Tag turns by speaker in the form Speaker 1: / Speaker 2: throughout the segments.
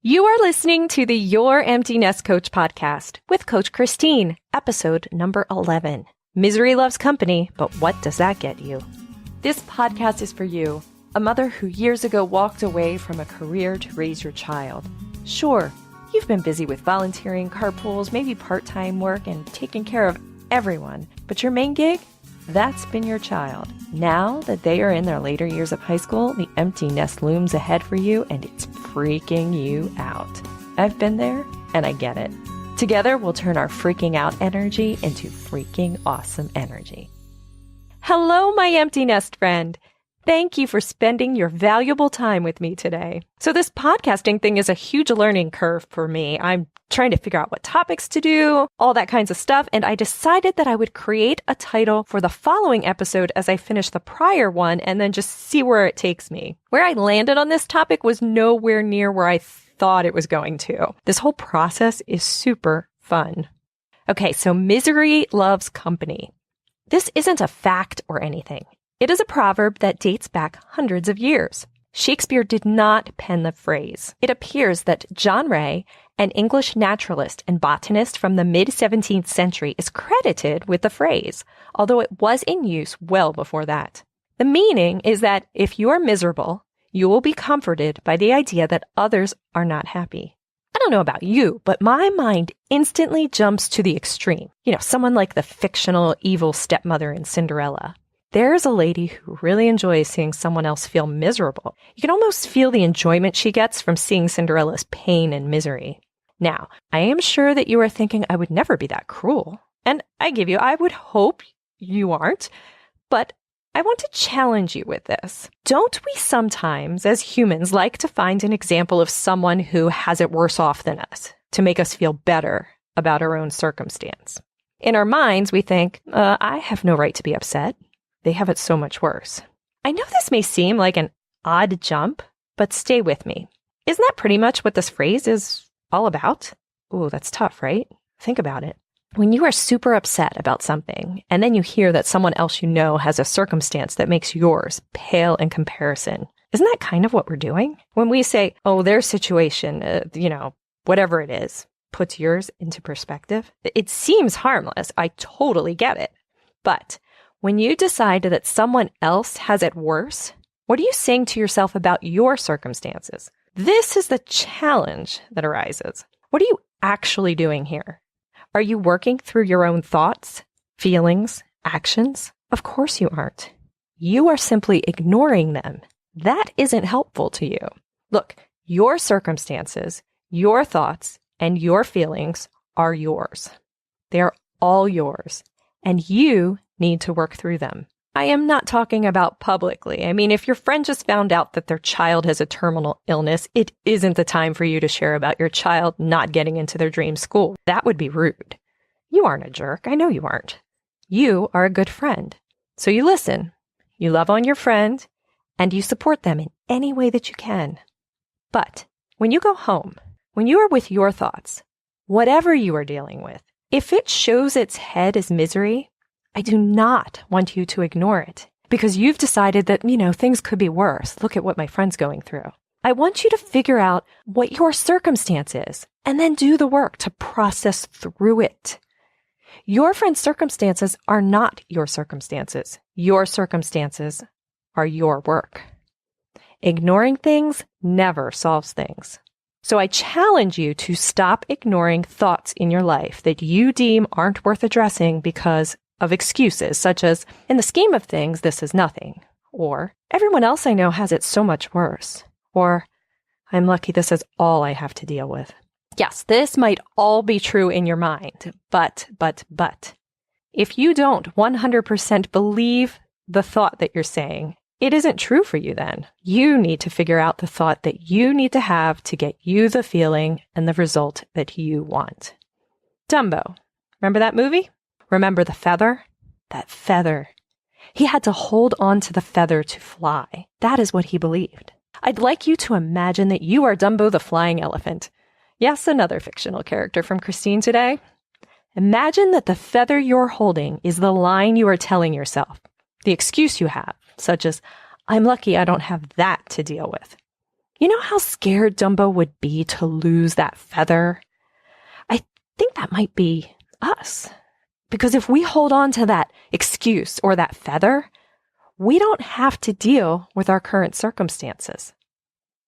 Speaker 1: You are listening to the Your Empty Nest Coach podcast with Coach Christine, episode number 11. Misery loves company, but what does that get you? This podcast is for you, a mother who years ago walked away from a career to raise your child. Sure, you've been busy with volunteering, carpools, maybe part-time work, and taking care of everyone, but your main gig? That's been your child. Now that they are in their later years of high school, the empty nest looms ahead for you and it's freaking you out. I've been there and I get it. Together, we'll turn our freaking out energy into freaking awesome energy. Hello, my empty nest friend. Thank you for spending your valuable time with me today. So this podcasting thing is a huge learning curve for me. I'm trying to figure out what topics to do, all that kinds of stuff. And I decided that I would create a title for the following episode as I finish the prior one and then just see where it takes me. Where I landed on this topic was nowhere near where I thought it was going to. This whole process is super fun. Okay, so misery loves company. This isn't a fact or anything. It is a proverb that dates back hundreds of years. Shakespeare did not pen the phrase. It appears that John Ray, an English naturalist and botanist from the mid-17th century, is credited with the phrase, although it was in use well before that. The meaning is that if you are miserable, you will be comforted by the idea that others are not happy. I don't know about you, but my mind instantly jumps to the extreme. Someone like the fictional evil stepmother in Cinderella. There's a lady who really enjoys seeing someone else feel miserable. You can almost feel the enjoyment she gets from seeing Cinderella's pain and misery. Now, I am sure that you are thinking I would never be that cruel. And I would hope you aren't. But I want to challenge you with this. Don't we sometimes, as humans, like to find an example of someone who has it worse off than us to make us feel better about our own circumstance? In our minds, we think, I have no right to be upset. They have it so much worse. I know this may seem like an odd jump, but stay with me. Isn't that pretty much what this phrase is all about? Ooh, that's tough, right? Think about it. When you are super upset about something, and then you hear that someone else you know has a circumstance that makes yours pale in comparison, isn't that kind of what we're doing? When we say, oh, their situation, whatever it is, puts yours into perspective, it seems harmless. I totally get it. But when you decide that someone else has it worse, what are you saying to yourself about your circumstances? This is the challenge that arises. What are you actually doing here? Are you working through your own thoughts, feelings, actions? Of course you aren't. You are simply ignoring them. That isn't helpful to you. Look, your circumstances, your thoughts, and your feelings are yours. They are all yours, and you need to work through them. I am not talking about publicly. I mean, if your friend just found out that their child has a terminal illness, it isn't the time for you to share about your child not getting into their dream school. That would be rude. You aren't a jerk. I know you aren't. You are a good friend. So you listen, you love on your friend, and you support them in any way that you can. But when you go home, when you are with your thoughts, whatever you are dealing with, if it shows its head as misery, I do not want you to ignore it because you've decided that, things could be worse. Look at what my friend's going through. I want you to figure out what your circumstance is and then do the work to process through it. Your friend's circumstances are not your circumstances. Your circumstances are your work. Ignoring things never solves things. So I challenge you to stop ignoring thoughts in your life that you deem aren't worth addressing because of excuses such as, in the scheme of things, this is nothing, or everyone else I know has it so much worse, or I'm lucky this is all I have to deal with. Yes, this might all be true in your mind, but, if you don't 100% believe the thought that you're saying, it isn't true for you then. You need to figure out the thought that you need to have to get you the feeling and the result that you want. Dumbo. Remember that movie? Remember the feather? That feather. He had to hold on to the feather to fly. That is what he believed. I'd like you to imagine that you are Dumbo the flying elephant. Yes, another fictional character from Christine today. Imagine that the feather you're holding is the line you are telling yourself, the excuse you have, such as, I'm lucky I don't have that to deal with. You know how scared Dumbo would be to lose that feather? I think that might be us. Because if we hold on to that excuse or that feather, we don't have to deal with our current circumstances.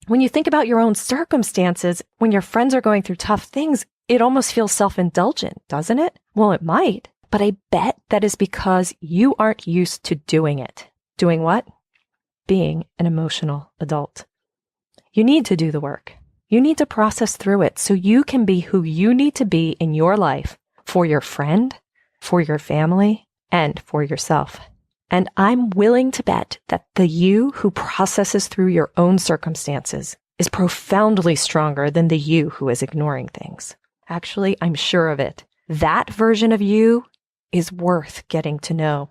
Speaker 1: When you think about your own circumstances, when your friends are going through tough things, it almost feels self-indulgent, doesn't it? Well, it might, but I bet that is because you aren't used to doing it. Doing what? Being an emotional adult. You need to do the work. You need to process through it so you can be who you need to be in your life for your friend, for your family, and for yourself. And I'm willing to bet that the you who processes through your own circumstances is profoundly stronger than the you who is ignoring things. Actually, I'm sure of it. That version of you is worth getting to know.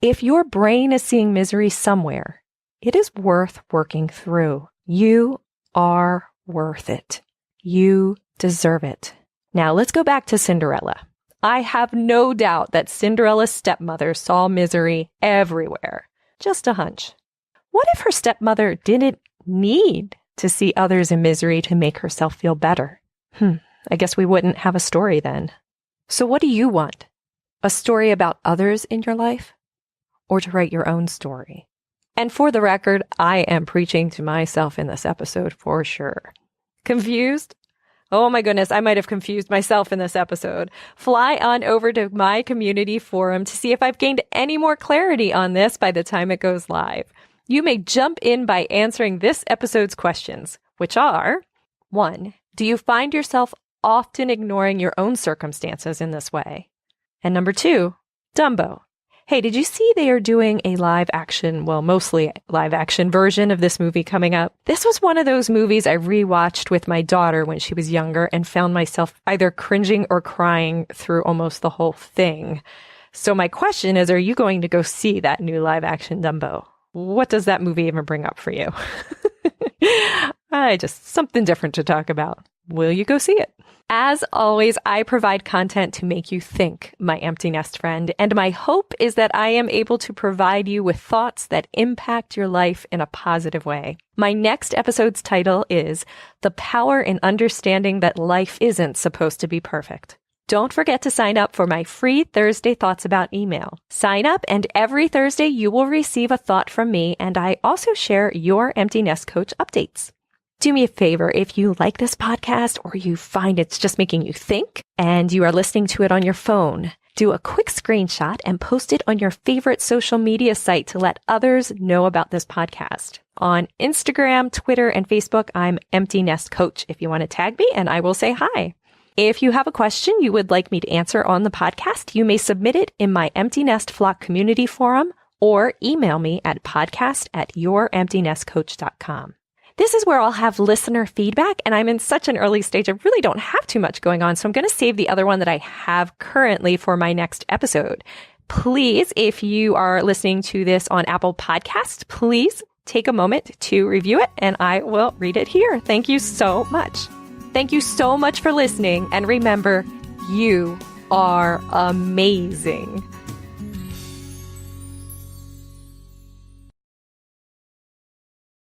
Speaker 1: If your brain is seeing misery somewhere, it is worth working through. You are worth it. You deserve it. Now let's go back to Cinderella. I have no doubt that Cinderella's stepmother saw misery everywhere. Just a hunch. What if her stepmother didn't need to see others in misery to make herself feel better? I guess we wouldn't have a story then. So what do you want? A story about others in your life? Or to write your own story? And for the record, I am preaching to myself in this episode for sure. Confused? Oh my goodness, I might have confused myself in this episode. Fly on over to my community forum to see if I've gained any more clarity on this by the time it goes live. You may jump in by answering this episode's questions, which are: 1. Do you find yourself often ignoring your own circumstances in this way? And number 2, Dumbo. Hey, did you see they are doing a mostly live action version of this movie coming up? This was one of those movies I rewatched with my daughter when she was younger and found myself either cringing or crying through almost the whole thing. So my question is, are you going to go see that new live action Dumbo? What does that movie even bring up for you? Just something different to talk about. Will you go see it? As always, I provide content to make you think, my empty nest friend, and my hope is that I am able to provide you with thoughts that impact your life in a positive way. My next episode's title is The Power in Understanding That Life Isn't Supposed to Be Perfect. Don't forget to sign up for my free Thursday Thoughts About email. Sign up, and every Thursday you will receive a thought from me, and I also share your Empty Nest Coach updates. Do me a favor, if you like this podcast or you find it's just making you think and you are listening to it on your phone, do a quick screenshot and post it on your favorite social media site to let others know about this podcast. On Instagram, Twitter, and Facebook, I'm Empty Nest Coach if you want to tag me, and I will say hi. If you have a question you would like me to answer on the podcast, you may submit it in my Empty Nest Flock community forum or email me at podcast@youremptynestcoach.com. This is where I'll have listener feedback, and I'm in such an early stage, I really don't have too much going on, so I'm going to save the other one that I have currently for my next episode. Please, if you are listening to this on Apple Podcasts, please take a moment to review it, and I will read it here. Thank you so much. Thank you so much for listening, and remember, you are amazing.